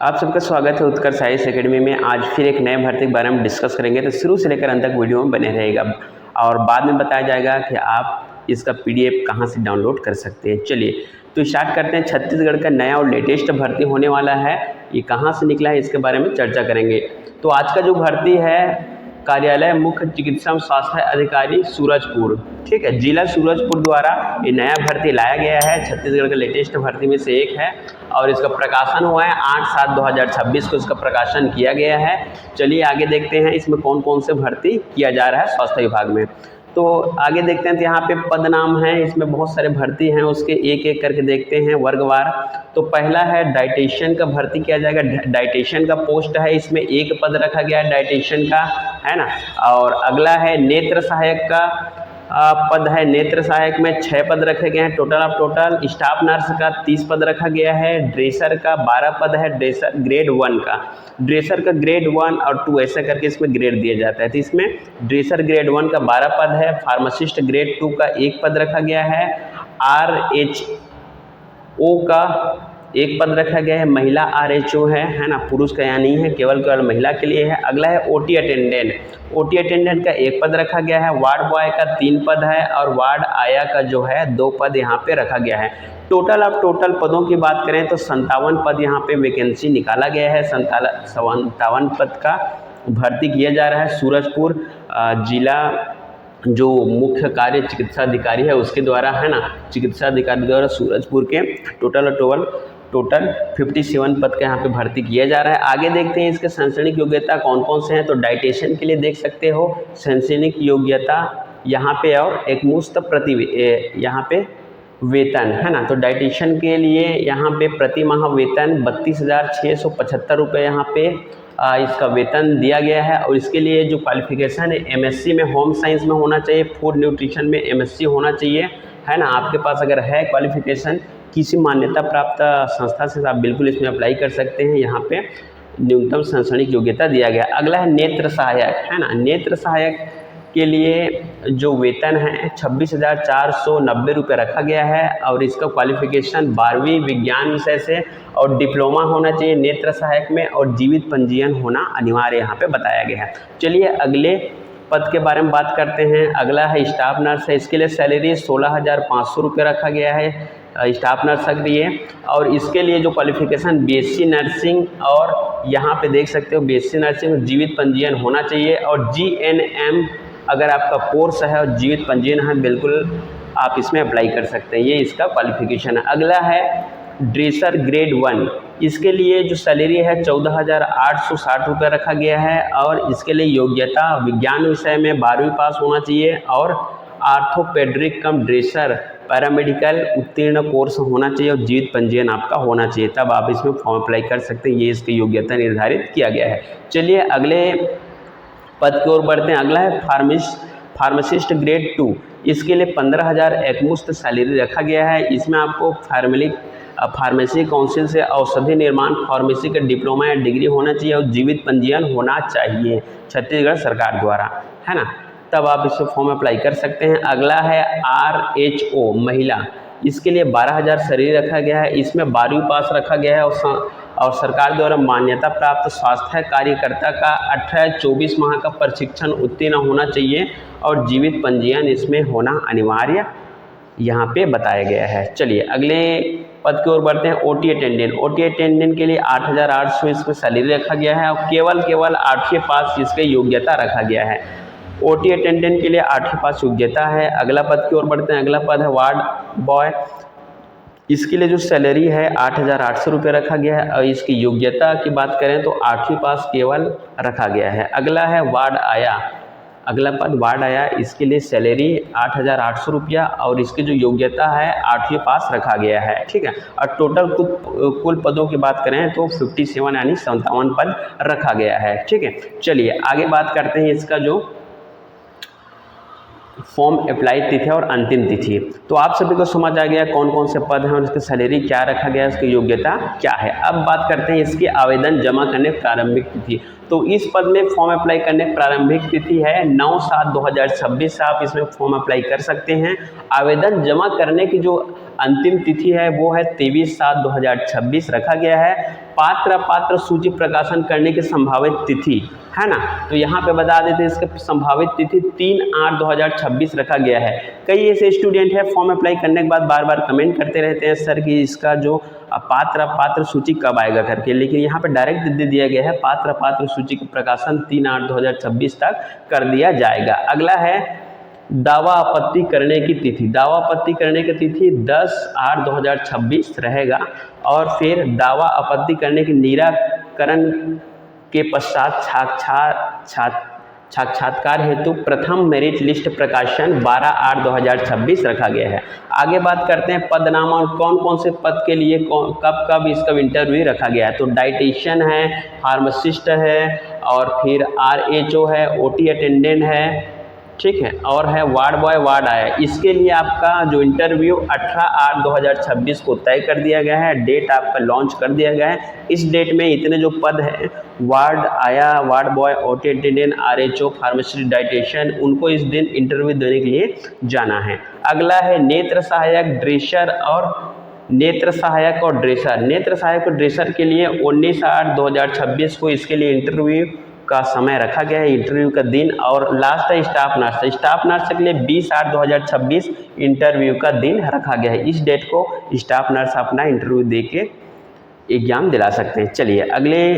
आप सबका स्वागत है उत्कर्ष आईएएस एकेडमी में। आज फिर एक नए भर्ती के बारे में डिस्कस करेंगे, तो शुरू से लेकर अंत तक वीडियो में बने रहेगा और बाद में बताया जाएगा कि आप इसका पीडीएफ कहां से डाउनलोड कर सकते हैं। चलिए तो स्टार्ट करते हैं। छत्तीसगढ़ का नया और लेटेस्ट भर्ती होने वाला है, ये कहाँ से निकला है इसके बारे में चर्चा करेंगे। तो आज का जो भर्ती है कार्यालय मुख्य चिकित्सा स्वास्थ्य अधिकारी सूरजपुर, ठीक है, जिला सूरजपुर द्वारा ये नया भर्ती लाया गया है। छत्तीसगढ़ के लेटेस्ट भर्ती में से एक है और इसका प्रकाशन हुआ है 8/7/2026 को इसका प्रकाशन किया गया है। चलिए आगे देखते हैं इसमें कौन कौन से भर्ती किया जा रहा है स्वास्थ्य विभाग में। तो आगे देखते हैं, तो यहाँ पे पद नाम है, इसमें बहुत सारे भर्ती हैं, उसके एक एक करके देखते हैं वर्गवार। तो पहला है डाइटिशियन का भर्ती किया जाएगा। डाइटिशियन का पोस्ट है, इसमें एक पद रखा गया है डाइटिशियन का, है ना। और अगला है नेत्र सहायक का पद है। नेत्र सहायक में 6 पद रखे गए हैं टोटल। स्टाफ नर्स का 30 पद रखा गया है। ड्रेसर का 12 पद है, ड्रेसर ग्रेड 1 का। ड्रेसर का ग्रेड 1 और 2 ऐसा करके इसमें ग्रेड दिया जाता है। तो इसमें ड्रेसर ग्रेड 1 का 12 पद है। फार्मासिस्ट ग्रेड 2 का 1 पद रखा गया है। RHO का 1 पद रखा गया है। महिला RHO है ना, पुरुष का यहाँ नहीं है, केवल महिला के लिए है। अगला है OT अटेंडेंट। OT अटेंडेंट का 1 पद रखा गया है। वार्ड बॉय का 3 पद है और वार्ड आया का जो है 2 पद यहाँ पे रखा गया है। टोटल पदों की बात करें तो 57 पद यहाँ पे वैकेंसी निकाला गया है। 57 पद का भर्ती किया जा रहा है। सूरजपुर जिला जो मुख्य कार्य चिकित्सा अधिकारी है उसके द्वारा, है ना, चिकित्सा अधिकारी द्वारा सूरजपुर के टोटल 57 पद का यहाँ पे भर्ती किया जा रहा है। आगे देखते हैं इसके शैक्षणिक योग्यता कौन कौन से हैं। तो डाइटिशियन के लिए देख सकते हो शैक्षणिक योग्यता यहाँ पे और एक मुश्त यहाँ पे वेतन, है ना। तो डाइटिशियन के लिए यहाँ पे प्रति माह वेतन 32,675 रुपये यहाँ पे इसका वेतन दिया गया है। और इसके लिए जो क्वालिफिकेशन है MSc में होम साइंस में होना चाहिए, फूड न्यूट्रिशन में MSc होना चाहिए, है ना। आपके पास अगर है क्वालिफिकेशन किसी मान्यता प्राप्त संस्था से, आप बिल्कुल इसमें अप्लाई कर सकते हैं। यहाँ पे न्यूनतम शैक्षणिक योग्यता दिया गया। अगला है नेत्र सहायक, है ना। नेत्र सहायक के लिए जो वेतन है 26,490 रुपये रखा गया है और इसका क्वालिफिकेशन 12वीं विज्ञान विषय से और डिप्लोमा होना चाहिए नेत्र सहायक में और जीवित पंजीयन होना अनिवार्य यहाँ पे बताया गया है। चलिए अगले पद के बारे में बात करते हैं। अगला है स्टाफ नर्स है। इसके लिए सैलरी 16,500 रुपये रखा गया है स्टाफ नर्स के लिए। और इसके लिए जो क्वालिफिकेशन BSc नर्सिंग और यहाँ पे देख सकते हो BSc नर्सिंग जीवित पंजीयन होना चाहिए और GNM अगर आपका कोर्स है और जीवित पंजीयन है, बिल्कुल आप इसमें अप्लाई कर सकते हैं। ये इसका क्वालिफिकेशन है। अगला है ड्रेसर ग्रेड 1। इसके लिए जो सैलरी है 14,860 रुपये रखा गया है और इसके लिए योग्यता विज्ञान विषय में 12वीं पास होना चाहिए और आर्थोपेडिक कम ड्रेसर पैरामेडिकल उत्तीर्ण कोर्स होना चाहिए और जीवित पंजीयन आपका होना चाहिए, तब आप इसमें फॉर्म अप्लाई कर सकते हैं। ये इसकी योग्यता निर्धारित किया गया है। चलिए अगले पद की ओर बढ़ते हैं। अगला है फार्मासिस्ट ग्रेड 2। इसके लिए 15,000 एकमुश्त सैलरी रखा गया है। इसमें आपको फार्मेसी काउंसिल से औषधि निर्माण फार्मेसी का डिप्लोमा या डिग्री होना चाहिए और जीवित पंजीयन होना चाहिए छत्तीसगढ़ सरकार द्वारा, है ना, तब आप इसमें फॉर्म अप्लाई कर सकते हैं। अगला है RHO महिला। इसके लिए 12,000 सैलरी रखा गया है। इसमें 12वीं पास रखा गया है और सरकार द्वारा मान्यता प्राप्त स्वास्थ्य कार्यकर्ता का 18-24 माह का प्रशिक्षण उत्तीर्ण होना चाहिए और जीवित पंजीयन इसमें होना अनिवार्य यहाँ पे बताया गया है। चलिए अगले पद की ओर बढ़ते हैं। OT attendant. OT अटेंडेंट के लिए 8,800 इसमें सैलरी रखा गया है और केवल 8वीं पास इसके योग्यता रखा गया है। OT अटेंडेंट के लिए 8वीं पास योग्यता है। अगला पद की ओर बढ़ते हैं। अगला पद है वार्ड बॉय। इसके लिए जो सैलरी है 8,800 रुपये रखा गया है और इसकी योग्यता की बात करें तो 8वीं पास केवल रखा गया है। अगला है वार्ड आया। अगला पद वार्ड आया। इसके लिए सैलरी 8,800 रुपया और इसकी जो योग्यता है 8वीं पास रखा गया है, ठीक है। और टोटल कुल पदों की बात करें तो 57 यानी 57 पद रखा गया है, ठीक है। चलिए आगे बात करते हैं इसका जो फॉर्म अप्लाई तिथि और अंतिम तिथि। तो आप सभी को समझ आ गया कौन कौन से पद हैं और इसकी सैलरी क्या रखा गया है, इसकी योग्यता क्या है। अब बात करते हैं इसकी आवेदन जमा करने प्रारंभिक तिथि। तो इस पद में फॉर्म अप्लाई करने की प्रारंभिक तिथि है 9/7/2026 से आप इसमें फॉर्म अप्लाई कर सकते हैं। आवेदन जमा करने की जो अंतिम तिथि है वो है 23/7/2026 रखा गया है। पात्र सूची प्रकाशन करने की संभावित तिथि है ना, तो यहाँ पे बता देते हैं इसका संभावित तिथि 3/8/2026 रखा गया है। कई ऐसे स्टूडेंट है फॉर्म अप्लाई करने के बाद बार बार कमेंट करते रहते हैं सर कि इसका जो पात्र सूची कब आएगा करके, लेकिन यहाँ पे डायरेक्ट दे दिया गया है पात्र सूची का प्रकाशन 3/8/2026 तक कर दिया जाएगा। अगला है दावा आपत्ति करने की तिथि। दावा आपत्ति करने की तिथि 10/8/2026 रहेगा और फिर दावा आपत्ति करने की निराकरण के पश्चात साक्षात्कार हेतु प्रथम मेरिट लिस्ट प्रकाशन 12/8/2026 रखा गया है। आगे बात करते हैं पद नाम और कौन कौन से पद के लिए कब इसका इंटरव्यू रखा गया है। तो डाइटिशियन है, फार्मासिस्ट है और फिर RHO है, OT अटेंडेंट है, ठीक है, और है वार्ड बॉय वार्ड आया। इसके लिए आपका जो इंटरव्यू 18/8/2026 को तय कर दिया गया है, डेट आपका लॉन्च कर दिया गया है। इस डेट में इतने जो पद हैं वार्ड आया, ward boy, OT attendant, RHO, pharmacist, dietitian, उनको इस दिन इंटरव्यू देने के लिए जाना है। अगला है नेत्र सहायक, ड्रेसर और नेत्र सहायक और ड्रेसर। नेत्र सहायक और ड्रेसर के लिए 19/8/2026 को इसके लिए इंटरव्यू का समय रखा गया है, इंटरव्यू का दिन। और लास्ट है स्टाफ नर्स। स्टाफ नर्स के लिए 20/8/2026 इंटरव्यू का दिन रखा गया है। इस डेट को स्टाफ नर्स अपना इंटरव्यू दे के एग्जाम दिला सकते हैं। चलिए अगले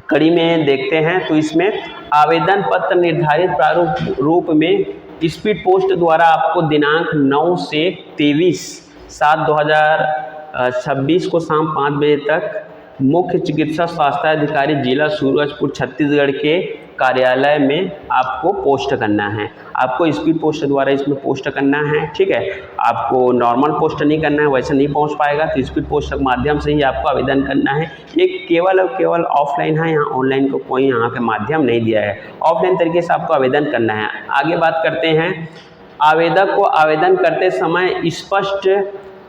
कड़ी में देखते हैं। तो इसमें आवेदन पत्र निर्धारित प्रारूप रूप में स्पीड पोस्ट द्वारा आपको दिनांक 9 से 23/7/2026 को शाम 5 बजे तक मुख्य चिकित्सा स्वास्थ्य अधिकारी जिला सूरजपुर छत्तीसगढ़ के कार्यालय में आपको पोस्ट करना है। आपको स्पीड पोस्ट द्वारा इसमें पोस्ट करना है, ठीक है। आपको नॉर्मल पोस्ट नहीं करना है, वैसे नहीं पहुंच पाएगा, तो स्पीड पोस्ट के माध्यम से ही आपको आवेदन करना है। ये केवल और केवल ऑफलाइन है, यहाँ ऑनलाइन को कोई यहाँ पे माध्यम नहीं दिया है। ऑफलाइन तरीके से आपको आवेदन करना है। आगे बात करते हैं, आवेदक को आवेदन करते समय स्पष्ट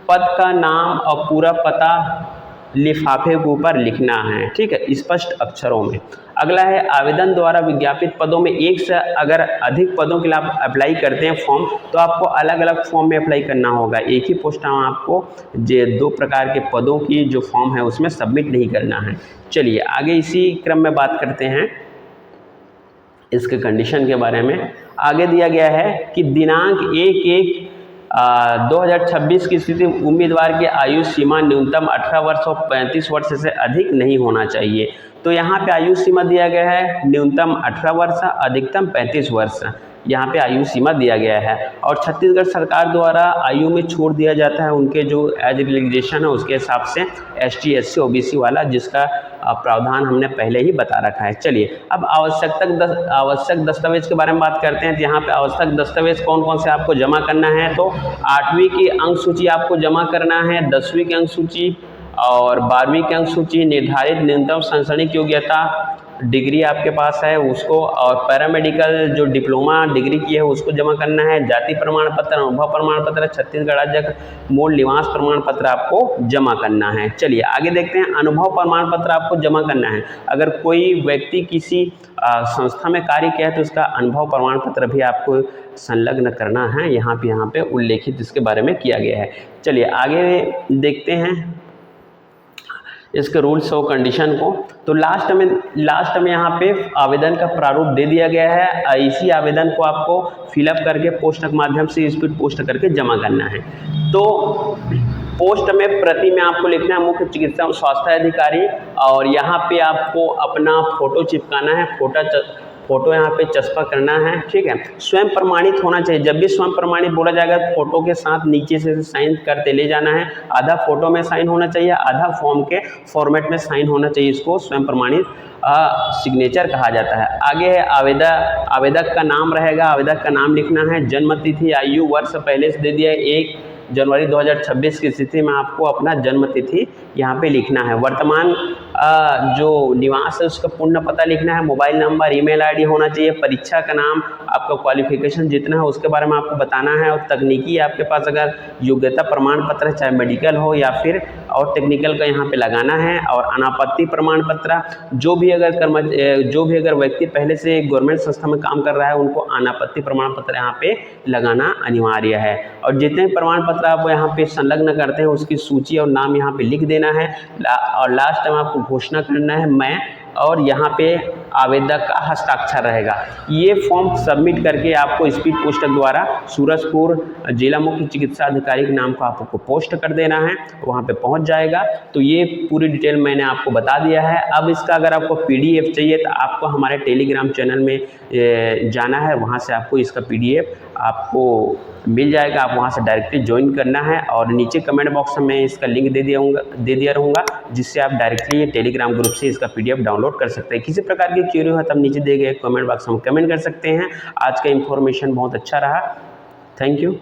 पद का नाम और पूरा पता लिफाफे के ऊपर लिखना है, ठीक है, स्पष्ट अक्षरों में। अगला है आवेदन द्वारा विज्ञापित पदों में एक से अगर अधिक पदों के लिए आप अप्लाई करते हैं फॉर्म, तो आपको अलग अलग फॉर्म में अप्लाई करना होगा। एक ही पोस्ट में आपको जो 2 प्रकार के पदों की जो फॉर्म है उसमें सबमिट नहीं करना है। चलिए आगे इसी क्रम में बात करते हैं इसके कंडीशन के बारे में। आगे दिया गया है कि दिनांक 1/1/2026 की स्थिति में उम्मीदवार की आयु सीमा न्यूनतम 18 वर्ष और 35 वर्ष से अधिक नहीं होना चाहिए। तो यहाँ पे आयु सीमा दिया गया है न्यूनतम 18 वर्ष, अधिकतम 35 वर्ष, यहाँ पे आयु सीमा दिया गया है। और छत्तीसगढ़ सरकार द्वारा आयु में छोड़ दिया जाता है उनके जो एज रिलैक्सेशन है उसके हिसाब से ST SC OBC वाला, जिसका प्रावधान हमने पहले ही बता रखा है। चलिए अब आवश्यक दस्तावेज के बारे में बात करते हैं। तो यहाँ पे आवश्यक दस्तावेज कौन कौन से आपको जमा करना है। तो 8वीं की अंक सूची आपको जमा करना है, 10वीं की अंक सूची और 12वीं की अंक सूची, निर्धारित न्यूनतम शैक्षणिक योग्यता डिग्री आपके पास है उसको, और पैरामेडिकल जो डिप्लोमा डिग्री की है उसको जमा करना है। जाति प्रमाण पत्र, अनुभव प्रमाण पत्र, छत्तीसगढ़ राज्य का मूल निवास प्रमाण पत्र आपको जमा करना है। चलिए आगे देखते हैं, अनुभव प्रमाण पत्र आपको जमा करना है। अगर कोई व्यक्ति किसी संस्था में कार्य किया है तो उसका अनुभव प्रमाण पत्र भी आपको संलग्न करना है। यहाँ पे उल्लेखित इसके बारे में किया गया है। चलिए आगे देखते हैं इसके रूल्स और कंडीशन को। तो लास्ट में यहाँ पे आवेदन का प्रारूप दे दिया गया है। इसी आवेदन को आपको फिलअप करके पोस्ट के माध्यम से स्पीड पोस्ट करके जमा करना है। तो पोस्ट में प्रति में आपको लिखना है मुख्य चिकित्सा और स्वास्थ्य अधिकारी, और यहाँ पे आपको अपना फोटो चिपकाना है, फोटो यहाँ पे चस्पा करना है, ठीक है। स्वयं प्रमाणित होना चाहिए। जब भी स्वयं प्रमाणित बोला जाएगा फोटो के साथ नीचे से साइन करते ले जाना है। आधा फोटो में साइन होना चाहिए, आधा फॉर्म के फॉर्मेट में साइन होना चाहिए। इसको स्वयं प्रमाणित सिग्नेचर कहा जाता है। आगे है आवेदक का नाम रहेगा, आवेदक का नाम लिखना है। जन्म तिथि, आयु, वर्ष पहले से दे दिया है। 1 जनवरी 2026 की स्थिति में आपको अपना जन्म तिथि यहाँ पे लिखना है। वर्तमान जो निवास है उसका पूर्ण पता लिखना है, मोबाइल नंबर, ईमेल आईडी होना चाहिए, परीक्षा का नाम, आपका क्वालिफिकेशन जितना है उसके बारे में आपको बताना है, और तकनीकी आपके पास अगर योग्यता प्रमाण पत्र चाहे मेडिकल हो या फिर और टेक्निकल का यहाँ पे लगाना है, और अनापत्ति प्रमाण पत्र, जो भी अगर व्यक्ति पहले से गवर्नमेंट संस्था में काम कर रहा है उनको अनापत्ति प्रमाण पत्र यहाँ पे लगाना अनिवार्य है। और जितने प्रमाण पत्र आप यहाँ पे संलग्न करते हैं उसकी सूची और नाम यहाँ पे लिख देना है, और लास्ट में आपको घोषणा करना है मैं, और यहाँ पे आवेदक का हस्ताक्षर रहेगा। ये फॉर्म सबमिट करके आपको स्पीड पोस्टक द्वारा सूरजपुर जिला मुख्य चिकित्सा अधिकारी के नाम को आपको पोस्ट कर देना है, वहाँ पे पहुँच जाएगा। तो ये पूरी डिटेल मैंने आपको बता दिया है। अब इसका अगर आपको PDF चाहिए तो आपको हमारे टेलीग्राम चैनल में जाना है, वहाँ से आपको इसका PDF आपको मिल जाएगा। आप वहाँ से डायरेक्टली ज्वाइन करना है, और नीचे कमेंट बॉक्स में इसका लिंक दे दिया रहूँगा, जिससे आप डायरेक्टली टेलीग्राम ग्रुप से इसका PDF डाउनलोड कर सकते हैं। किसी प्रकार की क्वेरी हो तब नीचे दिए गए कमेंट बॉक्स में कमेंट कर सकते हैं। आज का इन्फॉर्मेशन बहुत अच्छा रहा। Thank you.